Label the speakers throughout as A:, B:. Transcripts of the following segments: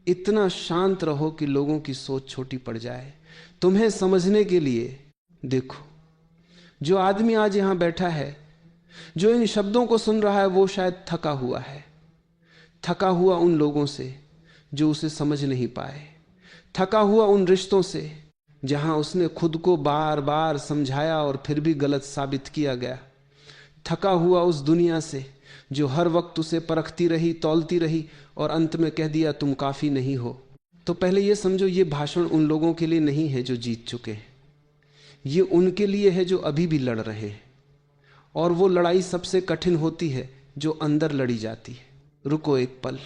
A: इतना शांत रहो कि लोगों की सोच छोटी पड़ जाए। तुम्हें समझने के लिए देखो, जो आदमी आज यहां बैठा है, जो इन शब्दों को सुन रहा है, वो शायद थका हुआ है। थका हुआ उन लोगों से जो उसे समझ नहीं पाए, थका हुआ उन रिश्तों से जहां उसने खुद को बार बार समझाया और फिर भी गलत साबित किया गया, थका हुआ उस दुनिया से जो हर वक्त उसे परखती रही, तौलती रही और अंत में कह दिया तुम काफी नहीं हो। तो पहले यह समझो, ये भाषण उन लोगों के लिए नहीं है जो जीत चुके हैं, ये उनके लिए है जो अभी भी लड़ रहे हैं। और वो लड़ाई सबसे कठिन होती है जो अंदर लड़ी जाती है। रुको एक पल,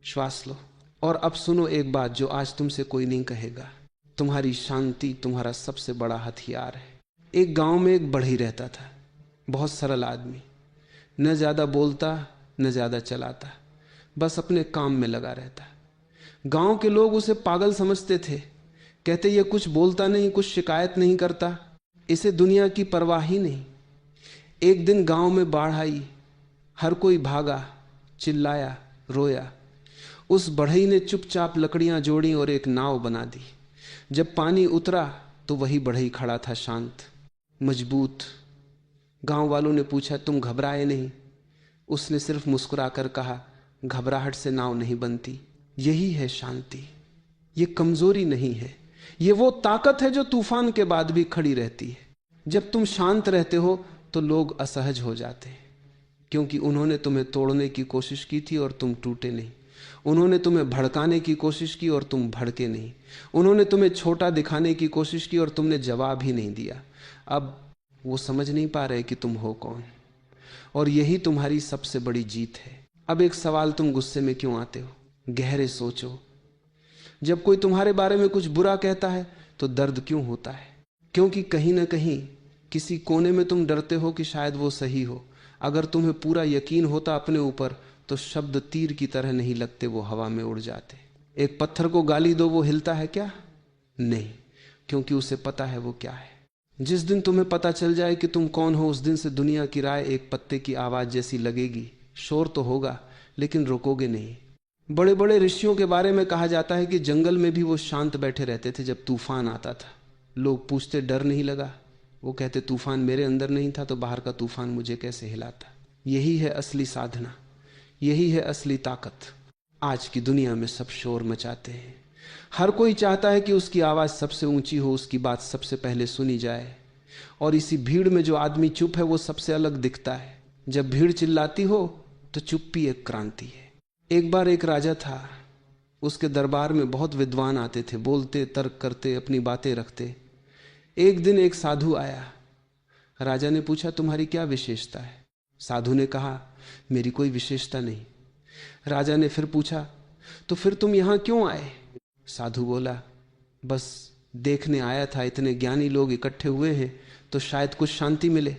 A: श्वास लो और अब सुनो एक बात जो आज तुमसे कोई नहीं कहेगा। तुम्हारी शांति तुम्हारा सबसे बड़ा हथियार है। एक गांव में एक बढ़ई रहता था, बहुत सरल आदमी, न ज्यादा बोलता न ज्यादा चलाता, बस अपने काम में लगा रहता। गांव के लोग उसे पागल समझते थे, कहते ये कुछ बोलता नहीं, कुछ शिकायत नहीं करता, इसे दुनिया की परवाह ही नहीं। एक दिन गांव में बाढ़ आई, हर कोई भागा, चिल्लाया, रोया। उस बढ़ई ने चुपचाप लकड़ियां जोड़ी और एक नाव बना दी। जब पानी उतरा तो वही बढ़ई खड़ा था, शांत, मजबूत। गांव वालों ने पूछा तुम घबराए नहीं? उसने सिर्फ मुस्कुराकर कहा घबराहट से नाव नहीं बनती। यही है शांति, ये कमजोरी नहीं है, ये वो ताकत है जो तूफान के बाद भी खड़ी रहती है। जब तुम शांत रहते हो तो लोग असहज हो जाते हैं, क्योंकि उन्होंने तुम्हें तोड़ने की कोशिश की थी और तुम टूटे नहीं। उन्होंने तुम्हें भड़काने की कोशिश की और तुम भड़के नहीं। उन्होंने तुम्हें छोटा दिखाने की कोशिश की और तुमने जवाब ही नहीं दिया। अब वो समझ नहीं पा रहे कि तुम हो कौन, और यही तुम्हारी सबसे बड़ी जीत है। अब एक सवाल, तुम गुस्से में क्यों आते हो? गहरे सोचो। जब कोई तुम्हारे बारे में कुछ बुरा कहता है तो दर्द क्यों होता है? क्योंकि कहीं ना कहीं किसी कोने में तुम डरते हो कि शायद वो सही हो। अगर तुम्हें पूरा यकीन होता अपने ऊपर तो शब्द तीर की तरह नहीं लगते, वो हवा में उड़ जाते। एक पत्थर को गाली दो, वो हिलता है क्या? नहीं, क्योंकि उसे पता है वो क्या है। जिस दिन तुम्हें पता चल जाए कि तुम कौन हो, उस दिन से दुनिया की राय एक पत्ते की आवाज जैसी लगेगी। शोर तो होगा लेकिन रोकोगे नहीं। बड़े बड़े ऋषियों के बारे में कहा जाता है कि जंगल में भी वो शांत बैठे रहते थे जब तूफान आता था। लोग पूछते डर नहीं लगा? वो कहते तूफान मेरे अंदर नहीं था तो बाहर का तूफान मुझे कैसे हिलाता। यही है असली साधना, यही है असली ताकत। आज की दुनिया में सब शोर मचाते हैं, हर कोई चाहता है कि उसकी आवाज सबसे ऊंची हो, उसकी बात सबसे पहले सुनी जाए। और इसी भीड़ में जो आदमी चुप है वो सबसे अलग दिखता है। जब भीड़ चिल्लाती हो तो चुप्पी एक क्रांति है। एक बार एक राजा था, उसके दरबार में बहुत विद्वान आते थे, बोलते, तर्क करते, अपनी बातें रखते। एक दिन एक साधु आया। राजा ने पूछा तुम्हारी क्या विशेषता है? साधु ने कहा मेरी कोई विशेषता नहीं। राजा ने फिर पूछा तो फिर तुम यहां क्यों आए? साधु बोला बस देखने आया था, इतने ज्ञानी लोग इकट्ठे हुए हैं तो शायद कुछ शांति मिले।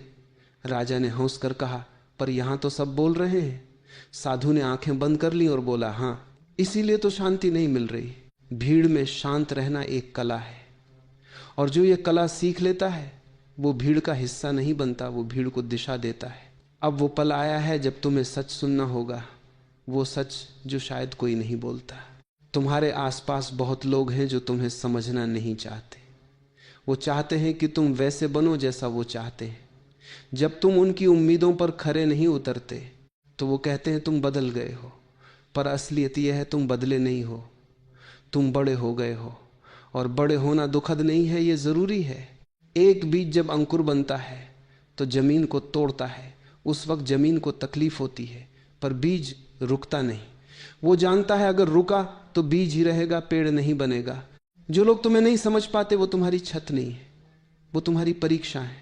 A: राजा ने हंस कर कहा पर यहां तो सब बोल रहे हैं। साधु ने आंखें बंद कर ली और बोला हां, इसीलिए तो शांति नहीं मिल रही। भीड़ में शांत रहना एक कला है, और जो ये कला सीख लेता है वो भीड़ का हिस्सा नहीं बनता, वो भीड़ को दिशा देता है। अब वो पल आया है जब तुम्हें सच सुनना होगा, वो सच जो शायद कोई नहीं बोलता। तुम्हारे आसपास बहुत लोग हैं जो तुम्हें समझना नहीं चाहते। वो चाहते हैं कि तुम वैसे बनो जैसा वो चाहते हैं। जब तुम उनकी उम्मीदों पर खरे नहीं उतरते तो वो कहते हैं तुम बदल गए हो, पर असलियत यह है तुम बदले नहीं हो, तुम बड़े हो गए हो। और बड़े होना दुखद नहीं है, ये जरूरी है। एक बीज जब अंकुर बनता है तो जमीन को तोड़ता है, उस वक्त जमीन को तकलीफ होती है, पर बीज रुकता नहीं। वो जानता है अगर रुका तो बीज ही रहेगा, पेड़ नहीं बनेगा। जो लोग तुम्हें नहीं समझ पाते वो तुम्हारी छत नहीं है, वो तुम्हारी परीक्षा है।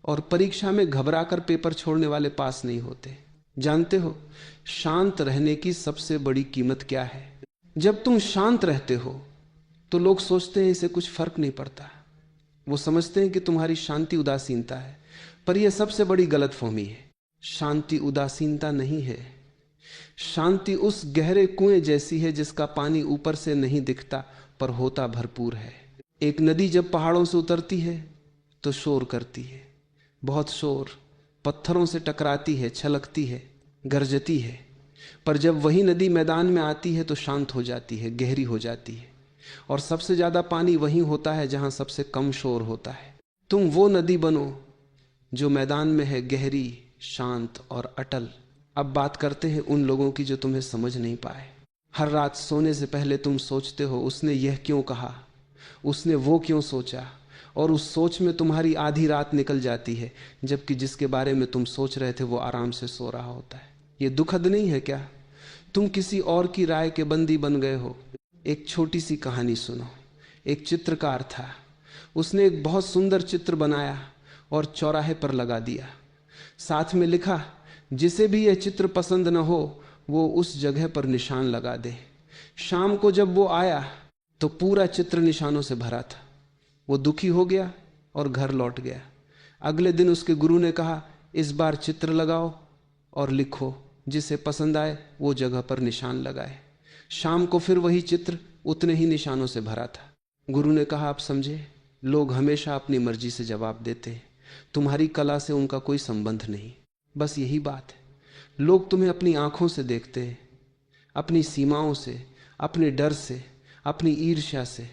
A: और परीक्षा में घबरा कर पेपर छोड़ने वाले पास नहीं होते। जानते हो शांत रहने की सबसे बड़ी कीमत क्या है? जब तुम शांत रहते हो तो लोग सोचते हैं इसे कुछ फर्क नहीं पड़ता। वो समझते हैं कि तुम्हारी शांति उदासीनता है, पर यह सबसे बड़ी गलतफहमी है। शांति उदासीनता नहीं है। शांति उस गहरे कुएं जैसी है जिसका पानी ऊपर से नहीं दिखता पर होता भरपूर है। एक नदी जब पहाड़ों से उतरती है तो शोर करती है, बहुत शोर, पत्थरों से टकराती है, छलकती है, गरजती है। पर जब वही नदी मैदान में आती है तो शांत हो जाती है, गहरी हो जाती है। और सबसे ज्यादा पानी वहीं होता है जहां सबसे कम शोर होता है। तुम वो नदी बनो जो मैदान में है, गहरी, शांत और अटल। अब बात करते हैं उन लोगों की जो तुम्हें समझ नहीं पाए। हर रात सोने से पहले तुम सोचते हो उसने यह क्यों कहा, उसने वो क्यों सोचा, और उस सोच में तुम्हारी आधी रात निकल जाती है, जबकि जिसके बारे में तुम सोच रहे थे वो आराम से सो रहा होता है। ये दुखद नहीं है क्या? तुम किसी और की राय के बंदी बन गए हो। एक छोटी सी कहानी सुनो। एक चित्रकार था, उसने एक बहुत सुंदर चित्र बनाया और चौराहे पर लगा दिया। साथ में लिखा, जिसे भी यह चित्र पसंद न हो वो उस जगह पर निशान लगा दे। शाम को जब वो आया तो पूरा चित्र निशानों से भरा था। वो दुखी हो गया और घर लौट गया। अगले दिन उसके गुरु ने कहा, इस बार चित्र लगाओ और लिखो, जिसे पसंद आए वो जगह पर निशान लगाए। शाम को फिर वही चित्र उतने ही निशानों से भरा था। गुरु ने कहा, आप समझे, लोग हमेशा अपनी मर्जी से जवाब देते हैं, तुम्हारी कला से उनका कोई संबंध नहीं। बस यही बात है। लोग तुम्हें अपनी आंखों से देखते हैं, अपनी सीमाओं से, अपने डर से, अपनी ईर्ष्या से।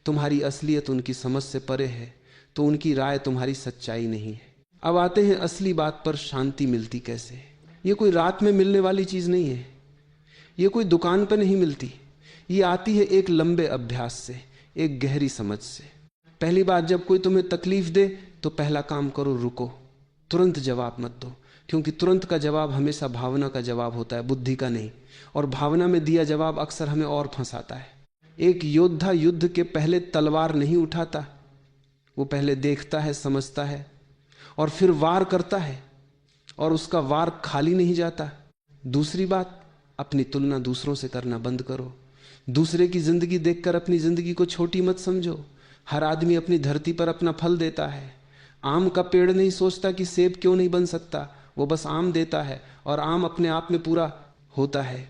A: तुम्हारी असलियत उनकी समझ से परे है, तो उनकी राय तुम्हारी सच्चाई नहीं है। अब आते हैं असली बात पर, शांति मिलती कैसे। ये कोई रात में मिलने वाली चीज नहीं है, ये कोई दुकान पर नहीं मिलती। ये आती है एक लंबे अभ्यास से, एक गहरी समझ से। पहली बात, जब कोई तुम्हें तकलीफ दे तो पहला काम करो, रुको, तुरंत जवाब मत दो, क्योंकि तुरंत का जवाब हमेशा भावना का जवाब होता है, बुद्धि का नहीं। और भावना में दिया जवाब अक्सर हमें और फंसाता है। एक योद्धा युद्ध के पहले तलवार नहीं उठाता, वो पहले देखता है, समझता है और फिर वार करता है, और उसका वार खाली नहीं जाता। दूसरी बात, अपनी तुलना दूसरों से करना बंद करो। दूसरे की जिंदगी देखकर अपनी जिंदगी को छोटी मत समझो। हर आदमी अपनी धरती पर अपना फल देता है। आम का पेड़ नहीं सोचता कि सेब क्यों नहीं बन सकता, वो बस आम देता है और आम अपने आप में पूरा होता है।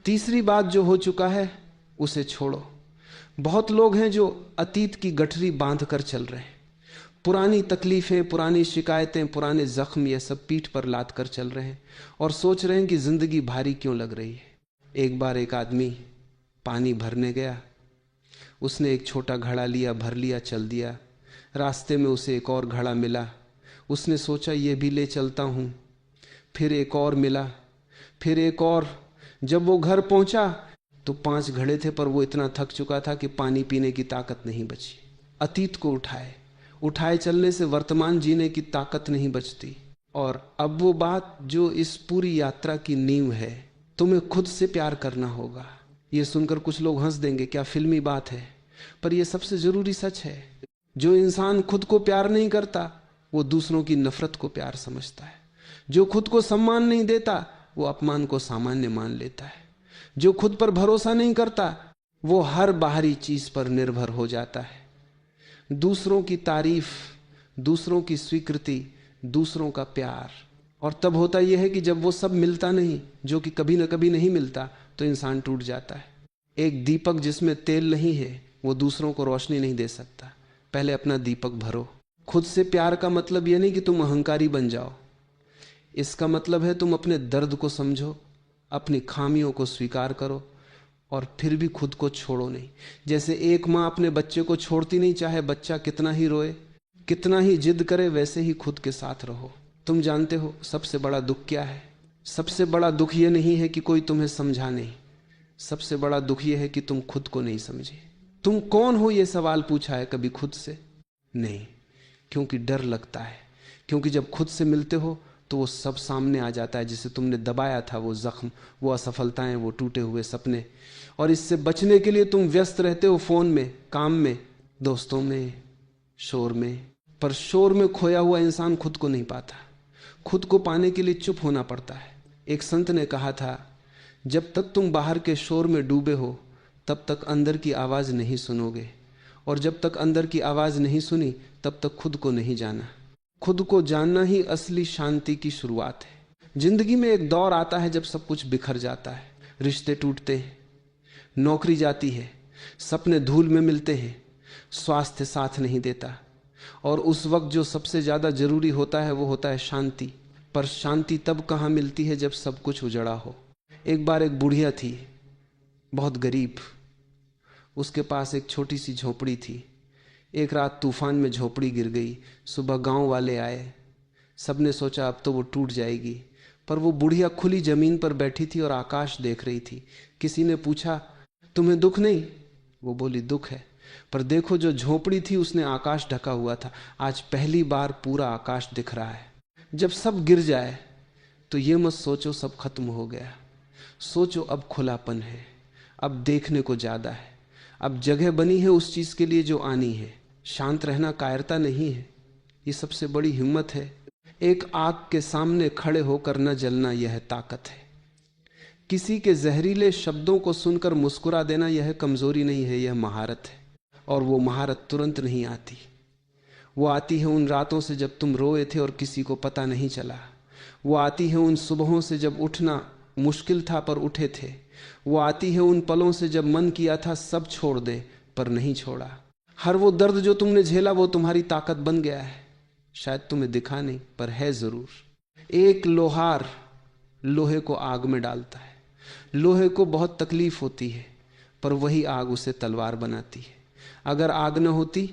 A: तीसरी बात, जो हो चुका है उसे छोड़ो। बहुत लोग हैं जो अतीत की गठरी बांध कर चल रहे हैं। पुरानी तकलीफें, पुरानी शिकायतें, पुराने जख्म, ये सब पीठ पर लाद कर चल रहे हैं और सोच रहे हैं कि जिंदगी भारी क्यों लग रही है। एक बार एक आदमी पानी भरने गया। उसने एक छोटा घड़ा लिया, भर लिया, चल दिया। रास्ते में उसे एक और घड़ा मिला। उसने सोचा ये भी ले चलता हूँ। फिर एक और मिला, फिर एक और। जब वो घर पहुंचा तो 5 घड़े थे, पर वो इतना थक चुका था कि पानी पीने की ताकत नहीं बची। अतीत को उठाए चलने से वर्तमान जीने की ताकत नहीं बचती। और अब वो बात जो इस पूरी यात्रा की नींव है, तुम्हें खुद से प्यार करना होगा। ये सुनकर कुछ लोग हंस देंगे, क्या फिल्मी बात है, पर यह सबसे जरूरी सच है। जो इंसान खुद को प्यार नहीं करता वो दूसरों की नफरत को प्यार समझता है। जो खुद को सम्मान नहीं देता वो अपमान को सामान्य मान लेता है। जो खुद पर भरोसा नहीं करता वो हर बाहरी चीज पर निर्भर हो जाता है। दूसरों की तारीफ, दूसरों की स्वीकृति, दूसरों का प्यार। और तब होता यह है कि जब वो सब मिलता नहीं, जो कि कभी ना कभी नहीं मिलता, तो इंसान टूट जाता है। एक दीपक जिसमें तेल नहीं है वो दूसरों को रोशनी नहीं दे सकता। पहले अपना दीपक भरो। खुद से प्यार का मतलब यह नहीं कि तुम अहंकारी बन जाओ। इसका मतलब है तुम अपने दर्द को समझो, अपनी खामियों को स्वीकार करो और फिर भी खुद को छोड़ो नहीं। जैसे एक माँ अपने बच्चे को छोड़ती नहीं, चाहे बच्चा कितना ही रोए, कितना ही जिद करे, वैसे ही खुद के साथ रहो। तुम जानते हो सबसे बड़ा दुख क्या है? सबसे बड़ा दुख यह नहीं है कि कोई तुम्हें समझा नहीं, सबसे बड़ा दुख यह है कि तुम खुद को नहीं समझे। तुम कौन हो यह सवाल पूछा है कभी खुद से? नहीं, क्योंकि डर लगता है। क्योंकि जब खुद से मिलते हो तो वो सब सामने आ जाता है जिसे तुमने दबाया था, वो जख्म, वो असफलताएं, वो टूटे हुए सपने। और इससे बचने के लिए तुम व्यस्त रहते हो फोन में, काम में, दोस्तों में, शोर में। पर शोर में खोया हुआ इंसान खुद को नहीं पाता। खुद को पाने के लिए चुप होना पड़ता है। एक संत ने कहा था, जब तक तुम बाहर के शोर में डूबे हो तब तक अंदर की आवाज नहीं सुनोगे, और जब तक अंदर की आवाज नहीं सुनी तब तक खुद को नहीं जाना। खुद को जानना ही असली शांति की शुरुआत है। जिंदगी में एक दौर आता है जब सब कुछ बिखर जाता है, रिश्ते टूटते हैं, नौकरी जाती है, सपने धूल में मिलते हैं, स्वास्थ्य साथ नहीं देता, और उस वक्त जो सबसे ज्यादा जरूरी होता है वो होता है शांति। पर शांति तब कहाँ मिलती है? जब सब कुछ उजड़ा हो। एक बार एक बुढ़िया थी, बहुत गरीब। उसके पास एक छोटी सी झोपड़ी थी। एक रात तूफान में झोपड़ी गिर गई। सुबह गांव वाले आए। सबने सोचा अब तो वो टूट जाएगी, पर वो बुढ़िया खुली जमीन पर बैठी थी और आकाश देख रही थी। किसी ने पूछा, तुम्हें दुख नहीं? वो बोली, दुख है, पर देखो जो झोपड़ी थी उसने आकाश ढका हुआ था। आज पहली बार पूरा आकाश दिख रहा है। जब सब गिर जाए तो ये मत सोचो सब खत्म हो गया। सोचो अब खुलापन है, अब देखने को ज्यादा है, अब जगह बनी है उस चीज के लिए जो आनी है। शांत रहना कायरता नहीं है, ये सबसे बड़ी हिम्मत है। एक आग के सामने खड़े होकर न जलना, यह ताकत है। किसी के जहरीले शब्दों को सुनकर मुस्कुरा देना, यह कमजोरी नहीं है, यह महारत है। और वो महारत तुरंत नहीं आती, वो आती है उन रातों से जब तुम रोए थे और किसी को पता नहीं चला। वो आती है उन सुबहों से जब उठना मुश्किल था पर उठे थे। वो आती है उन पलों से जब मन किया था सब छोड़ दे पर नहीं छोड़ा। हर वो दर्द जो तुमने झेला वो तुम्हारी ताकत बन गया है। शायद तुम्हें दिखा नहीं पर है जरूर। एक लोहार लोहे को आग में डालता है। लोहे को बहुत तकलीफ होती है, पर वही आग उसे तलवार बनाती है। अगर आग न होती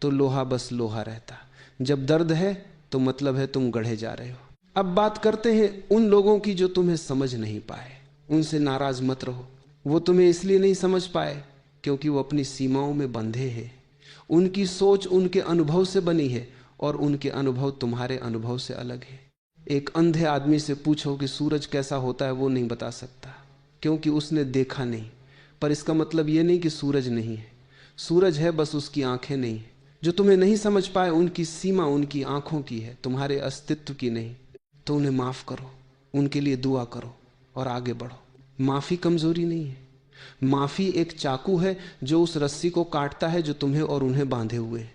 A: तो लोहा बस लोहा रहता। जब दर्द है तो मतलब है तुम गढ़े जा रहे हो। अब बात करते हैं उन लोगों की जो तुम्हें समझ नहीं पाए। उनसे नाराज मत रहो। वो तुम्हें इसलिए नहीं समझ पाए क्योंकि वो अपनी सीमाओं में बंधे हैं। उनकी सोच उनके अनुभव से बनी है और उनके अनुभव तुम्हारे अनुभव से अलग है। एक अंधे आदमी से पूछो कि सूरज कैसा होता है, वो नहीं बता सकता क्योंकि उसने देखा नहीं। पर इसका मतलब ये नहीं कि सूरज नहीं है, सूरज है, बस उसकी आंखें नहीं है। जो तुम्हें नहीं समझ पाए उनकी सीमा उनकी आंखों की है, तुम्हारे अस्तित्व की नहीं। तो उन्हें माफ करो, उनके लिए दुआ करो और आगे बढ़ो। माफी कमजोरी नहीं है, माफी एक चाकू है जो उस रस्सी को काटता है जो तुम्हें और उन्हें बांधे हुए है।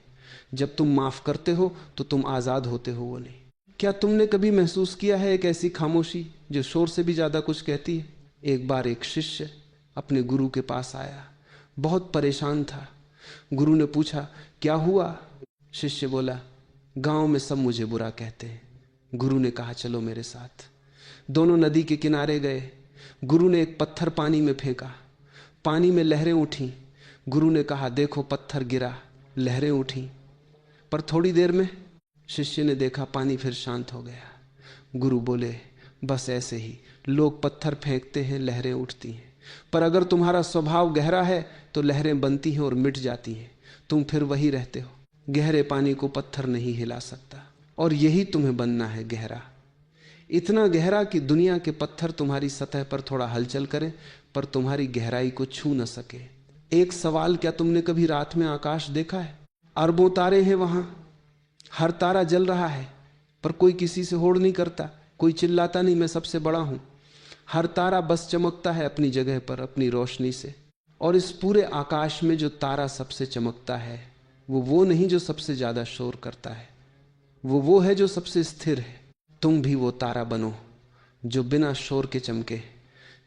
A: जब तुम माफ करते हो तो तुम आजाद होते हो, वो नहीं। क्या तुमने कभी महसूस किया है एक ऐसी खामोशी जो शोर से भी ज्यादा कुछ कहती है? एक बार एक शिष्य अपने गुरु के पास आया, बहुत परेशान था। गुरु ने पूछा, क्या हुआ? शिष्य बोला, गांव में सब मुझे बुरा कहते हैं। गुरु ने कहा, चलो मेरे साथ। दोनों नदी के किनारे गए। गुरु ने एक पत्थर पानी में फेंका, पानी में लहरें उठी। गुरु ने कहा, देखो पत्थर गिरा, लहरें उठी। पर थोड़ी देर में शिष्य ने देखा पानी फिर शांत हो गया। गुरु बोले, बस ऐसे ही लोग पत्थर फेंकते हैं, लहरें उठती हैं, पर अगर तुम्हारा स्वभाव गहरा है तो लहरें बनती हैं और मिट जाती हैं, तुम फिर वही रहते हो। गहरे पानी को पत्थर नहीं हिला सकता, और यही तुम्हें बनना है, गहरा। इतना गहरा कि दुनिया के पत्थर तुम्हारी सतह पर थोड़ा हलचल करें पर तुम्हारी गहराई को छू न सके। एक सवाल, क्या तुमने कभी रात में आकाश देखा है? अरबों तारे हैं वहां, हर तारा जल रहा है, पर कोई किसी से होड़ नहीं करता, कोई चिल्लाता नहीं मैं सबसे बड़ा हूं। हर तारा बस चमकता है अपनी जगह पर अपनी रोशनी से। और इस पूरे आकाश में जो तारा सबसे चमकता है वो नहीं जो सबसे ज्यादा शोर करता है, वो है जो सबसे स्थिर है। तुम भी वो तारा बनो जो बिना शोर के चमके,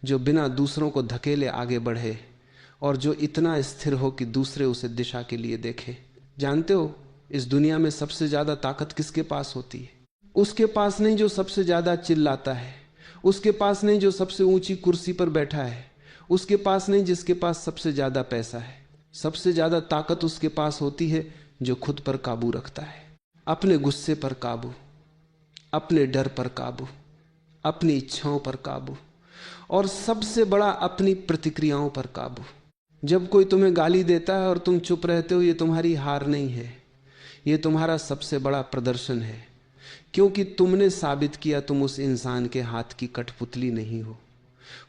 A: जो बिना दूसरों को धकेले आगे बढ़े, और जो इतना स्थिर हो कि दूसरे उसे दिशा के लिए देखे। जानते हो इस दुनिया में सबसे ज्यादा ताकत किसके पास होती है? उसके पास नहीं जो सबसे ज्यादा चिल्लाता है, उसके पास नहीं जो सबसे ऊंची कुर्सी पर बैठा है, उसके पास नहीं जिसके पास सबसे ज्यादा पैसा है। सबसे ज्यादा ताकत उसके पास होती है जो खुद पर काबू रखता है, अपने गुस्से पर काबू, अपने डर पर काबू, अपनी इच्छाओं पर काबू, और सबसे बड़ा अपनी प्रतिक्रियाओं पर काबू। जब कोई तुम्हें गाली देता है और तुम चुप रहते हो, ये तुम्हारी हार नहीं है, ये तुम्हारा सबसे बड़ा प्रदर्शन है, क्योंकि तुमने साबित किया तुम उस इंसान के हाथ की कठपुतली नहीं हो।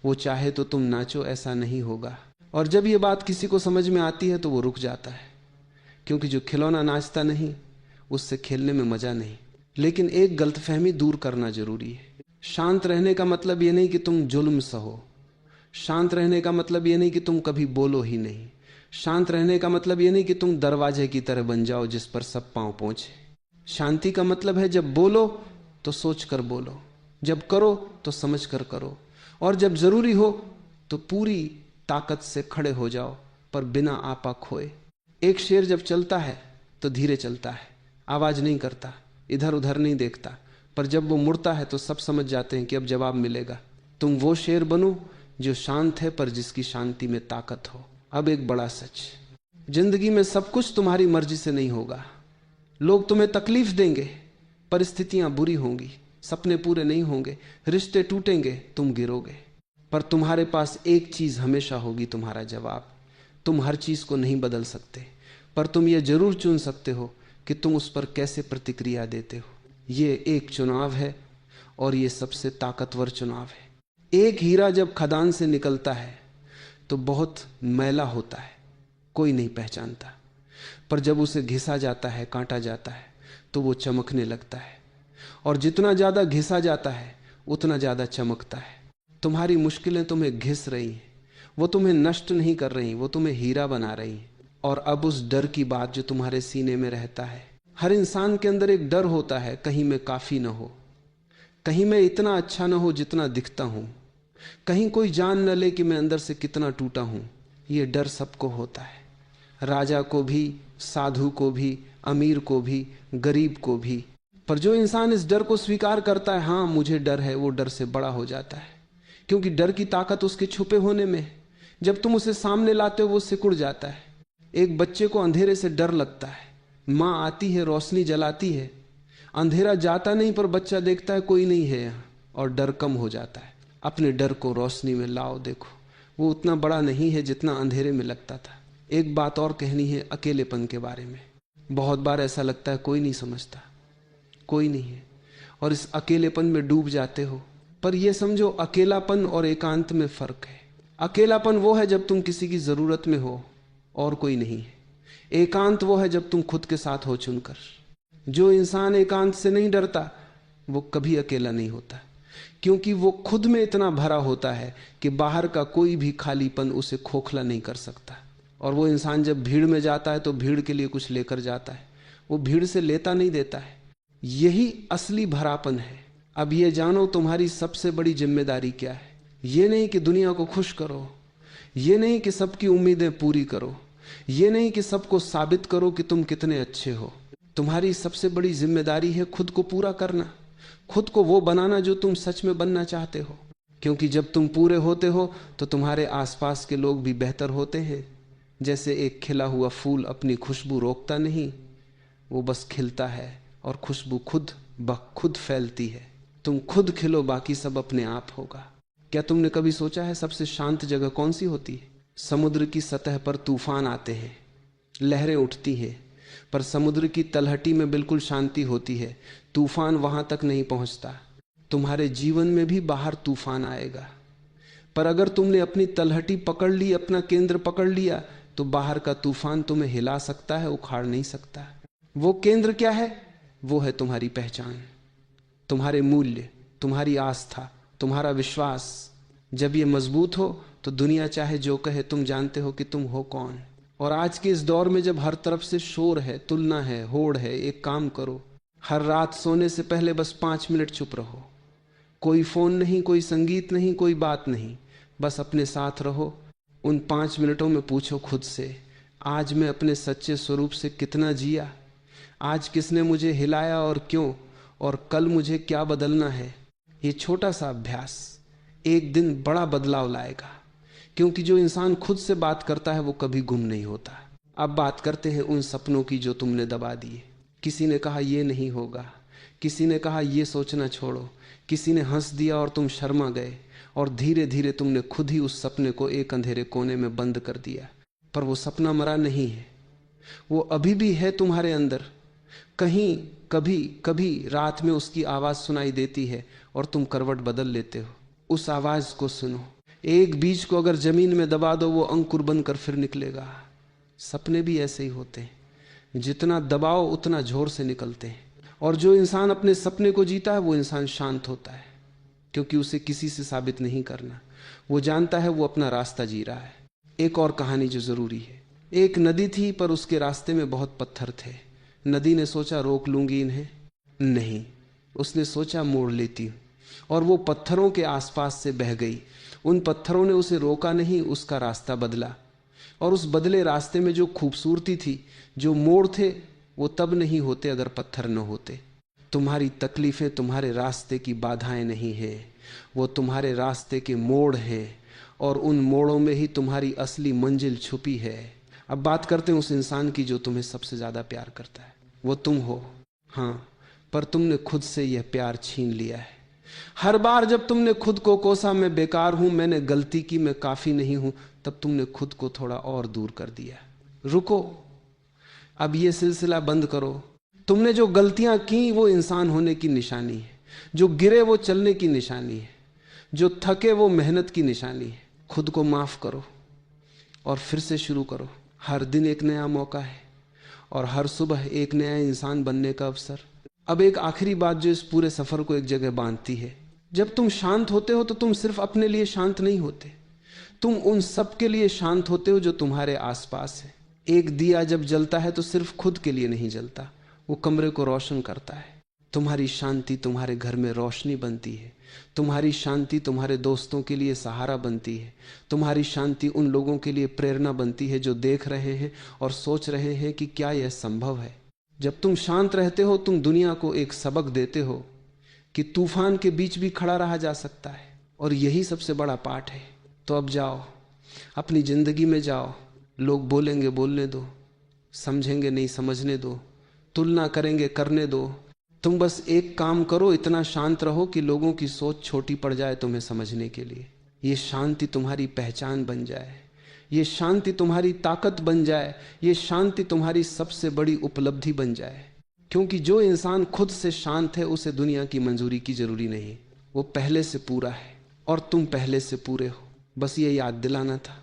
A: वो चाहे तो तुम नाचो, ऐसा नहीं होगा। और जब ये बात किसी को समझ में आती है तो वो रुक जाता है, क्योंकि जो खिलौना नाचता नहीं उससे खेलने में मजा नहीं। लेकिन एक गलतफहमी दूर करना जरूरी है। शांत रहने का मतलब ये नहीं कि तुम जुल्म सहो, शांत रहने का मतलब ये नहीं कि तुम कभी बोलो ही नहीं, शांत रहने का मतलब ये नहीं कि तुम दरवाजे की तरह बन जाओ जिस पर सब पांव पहुंचे। शांति का मतलब है जब बोलो तो सोच कर बोलो, जब करो तो समझ कर करो, और जब जरूरी हो तो पूरी ताकत से खड़े हो जाओ पर बिना आपा खोए। एक शेर जब चलता है तो धीरे चलता है, आवाज नहीं करता, इधर उधर नहीं देखता, पर जब वो मुड़ता है तो सब समझ जाते हैं कि अब जवाब मिलेगा, तुम वो शेर बनो जो शांत है पर जिसकी शांति में ताकत हो। अब एक बड़ा सच, जिंदगी में सब कुछ तुम्हारी मर्जी से नहीं होगा। लोग तुम्हें तकलीफ देंगे, परिस्थितियां बुरी होंगी, सपने पूरे नहीं होंगे, रिश्ते टूटेंगे, तुम गिरोगे, पर तुम्हारे पास एक चीज हमेशा होगी, तुम्हारा जवाब। तुम हर चीज को नहीं बदल सकते, पर तुम ये जरूर चुन सकते हो कि तुम उस पर कैसे प्रतिक्रिया देते हो। ये एक चुनाव है और ये सबसे ताकतवर चुनाव है। एक हीरा जब खदान से निकलता है तो बहुत मैला होता है, कोई नहीं पहचानता, पर जब उसे घिसा जाता है, काटा जाता है, तो वो चमकने लगता है। और जितना ज्यादा घिसा जाता है उतना ज्यादा चमकता है। तुम्हारी मुश्किलें तुम्हें घिस रही हैं, वो तुम्हें नष्ट नहीं कर रही, वो तुम्हें हीरा बना रही हैं। और अब उस डर की बात जो तुम्हारे सीने में रहता है, हर इंसान के अंदर एक डर होता है, कहीं मैं काफी न हो, कहीं मैं इतना अच्छा न हो जितना दिखता हूं, कहीं कोई जान न ले कि मैं अंदर से कितना टूटा हूं। ये डर सबको होता है, राजा को भी, साधु को भी, अमीर को भी, गरीब को भी। पर जो इंसान इस डर को स्वीकार करता है, हां मुझे डर है, वो डर से बड़ा हो जाता है, क्योंकि डर की ताकत उसके छुपे होने में। जब तुम उसे सामने लाते हो वो सिकुड़ जाता है। एक बच्चे को अंधेरे से डर लगता है, मां आती है, रोशनी जलाती है, अंधेरा जाता नहीं, पर बच्चा देखता है कोई नहीं है यहां, और डर कम हो जाता है। अपने डर को रोशनी में लाओ, देखो वो उतना बड़ा नहीं है जितना अंधेरे में लगता था। एक बात और कहनी है अकेलेपन के बारे में। बहुत बार ऐसा लगता है कोई नहीं समझता, कोई नहीं है, और इस अकेलेपन में डूब जाते हो। पर यह समझो, अकेलापन और एकांत में फर्क है। अकेलापन वो है जब तुम किसी की जरूरत में हो और कोई नहीं है। एकांत वो है जब तुम खुद के साथ हो चुनकर। जो इंसान एकांत से नहीं डरता वो कभी अकेला नहीं होता, क्योंकि वो खुद में इतना भरा होता है कि बाहर का कोई भी खालीपन उसे खोखला नहीं कर सकता। और वो इंसान जब भीड़ में जाता है तो भीड़ के लिए कुछ लेकर जाता है, वो भीड़ से लेता नहीं देता है। यही असली भरापन है। अब ये जानो तुम्हारी सबसे बड़ी जिम्मेदारी क्या है। ये नहीं कि दुनिया को खुश करो, ये नहीं कि सबकी उम्मीदें पूरी करो, ये नहीं कि सबको साबित करो कि तुम कितने अच्छे हो। तुम्हारी सबसे बड़ी जिम्मेदारी है खुद को पूरा करना, खुद को वो बनाना जो तुम सच में बनना चाहते हो। क्योंकि जब तुम पूरे होते हो तो तुम्हारे आसपास के लोग भी बेहतर होते हैं। जैसे एक खिला हुआ फूल अपनी खुशबू रोकता नहीं, वो बस खिलता है और खुशबू खुद ब खुद फैलती है। तुम खुद खिलो, बाकी सब अपने आप होगा। क्या तुमने कभी सोचा है सबसे शांत जगह कौन सी होती है? समुद्र की सतह पर तूफान आते हैं, लहरें उठती हैं, पर समुद्र की तलहटी में बिल्कुल शांति होती है, तूफान वहां तक नहीं पहुंचता। तुम्हारे जीवन में भी बाहर तूफान आएगा, पर अगर तुमने अपनी तलहटी पकड़ ली, अपना केंद्र पकड़ लिया, तो बाहर का तूफान तुम्हें हिला सकता है, उखाड़ नहीं सकता। वो केंद्र क्या है? वो है तुम्हारी पहचान, तुम्हारे मूल्य, तुम्हारी आस्था, तुम्हारा विश्वास। जब ये मजबूत हो तो दुनिया चाहे जो कहे, तुम जानते हो कि तुम हो कौन। और आज के इस दौर में जब हर तरफ से शोर है, तुलना है, होड़ है, एक काम करो, हर रात सोने से पहले बस 5 मिनट चुप रहो। कोई फोन नहीं, कोई संगीत नहीं, कोई बात नहीं, बस अपने साथ रहो। उन 5 मिनटों में पूछो खुद से, आज मैं अपने सच्चे स्वरूप से कितना जिया? आज किसने मुझे हिलाया और क्यों? और कल मुझे क्या बदलना है? ये छोटा सा अभ्यास एक दिन बड़ा बदलाव लाएगा। क्योंकि जो इंसान खुद से बात करता है वो कभी गुम नहीं होता। अब बात करते हैं उन सपनों की जो तुमने दबा दिए। किसी ने कहा ये नहीं होगा, किसी ने कहा ये सोचना छोड़ो, किसी ने हंस दिया और तुम शर्मा गए, और धीरे धीरे तुमने खुद ही उस सपने को एक अंधेरे कोने में बंद कर दिया। पर वो सपना मरा नहीं है, वो अभी भी है तुम्हारे अंदर। कहीं कभी कभी रात में उसकी आवाज सुनाई देती है और तुम करवट बदल लेते हो। उस आवाज को सुनो। एक बीज को अगर जमीन में दबा दो वो अंकुर बनकर फिर निकलेगा। सपने भी ऐसे ही होते हैं, जितना दबाओ उतना जोर से निकलते हैं। और जो इंसान अपने सपने को जीता है वो इंसान शांत होता है, क्योंकि उसे किसी से साबित नहीं करना। वो जानता है वो अपना रास्ता जी रहा है। एक और कहानी जो जरूरी है। एक नदी थी, पर उसके रास्ते में बहुत पत्थर थे। नदी ने सोचा रोक लूंगी इन्हें, नहीं, उसने सोचा मोड़ लेती हूं, और वो पत्थरों के आसपास से बह गई। उन पत्थरों ने उसे रोका नहीं, उसका रास्ता बदला। और उस बदले रास्ते में जो खूबसूरती थी, जो मोड़ थे, वो तब नहीं होते अगर पत्थर न होते। तुम्हारी तकलीफें तुम्हारे रास्ते की बाधाएं नहीं है, वो तुम्हारे रास्ते के मोड़ हैं और उन मोड़ों में ही तुम्हारी असली मंजिल छुपी है। अब बात करते हैं उस इंसान की जो तुम्हें सबसे ज्यादा प्यार करता है। वो तुम हो, हाँ, पर तुमने खुद से यह प्यार छीन लिया है। हर बार जब तुमने खुद को कोसा मैं बेकार हूं, मैंने गलती की, मैं काफी नहीं हूं, तब तुमने खुद को थोड़ा और दूर कर दिया। रुको, अब यह सिलसिला बंद करो। तुमने जो गलतियां की वो इंसान होने की निशानी है, जो गिरे वो चलने की निशानी है, जो थके वो मेहनत की निशानी है। खुद को माफ करो और फिर से शुरू करो। हर दिन एक नया मौका है और हर सुबह एक नया इंसान बनने का अवसर। अब एक आखिरी बात जो इस पूरे सफर को एक जगह बांधती है, जब तुम शांत होते हो तो तुम सिर्फ अपने लिए शांत नहीं होते, तुम उन सब के लिए शांत होते हो जो तुम्हारे आसपास है। एक दिया जब जलता है तो सिर्फ खुद के लिए नहीं जलता, वो कमरे को रोशन करता है। तुम्हारी शांति तुम्हारे घर में रोशनी बनती है, तुम्हारी शांति तुम्हारे दोस्तों के लिए सहारा बनती है, तुम्हारी शांति उन लोगों के लिए प्रेरणा बनती है जो देख रहे हैं और सोच रहे हैं कि क्या यह संभव है। जब तुम शांत रहते हो तुम दुनिया को एक सबक देते हो कि तूफान के बीच भी खड़ा रहा जा सकता है, और यही सबसे बड़ा पाठ है। तो अब जाओ, अपनी जिंदगी में जाओ। लोग बोलेंगे बोलने दो, समझेंगे नहीं समझने दो, तुलना करेंगे करने दो। तुम बस एक काम करो, इतना शांत रहो कि लोगों की सोच छोटी पड़ जाए तुम्हें समझने के लिए। ये शांति तुम्हारी पहचान बन जाए, ये शांति तुम्हारी ताकत बन जाए, ये शांति तुम्हारी सबसे बड़ी उपलब्धि बन जाए। क्योंकि जो इंसान खुद से शांत है उसे दुनिया की मंजूरी की जरूरी नहीं, वो पहले से पूरा है और तुम पहले से पूरे हो। बस ये याद दिलाना था।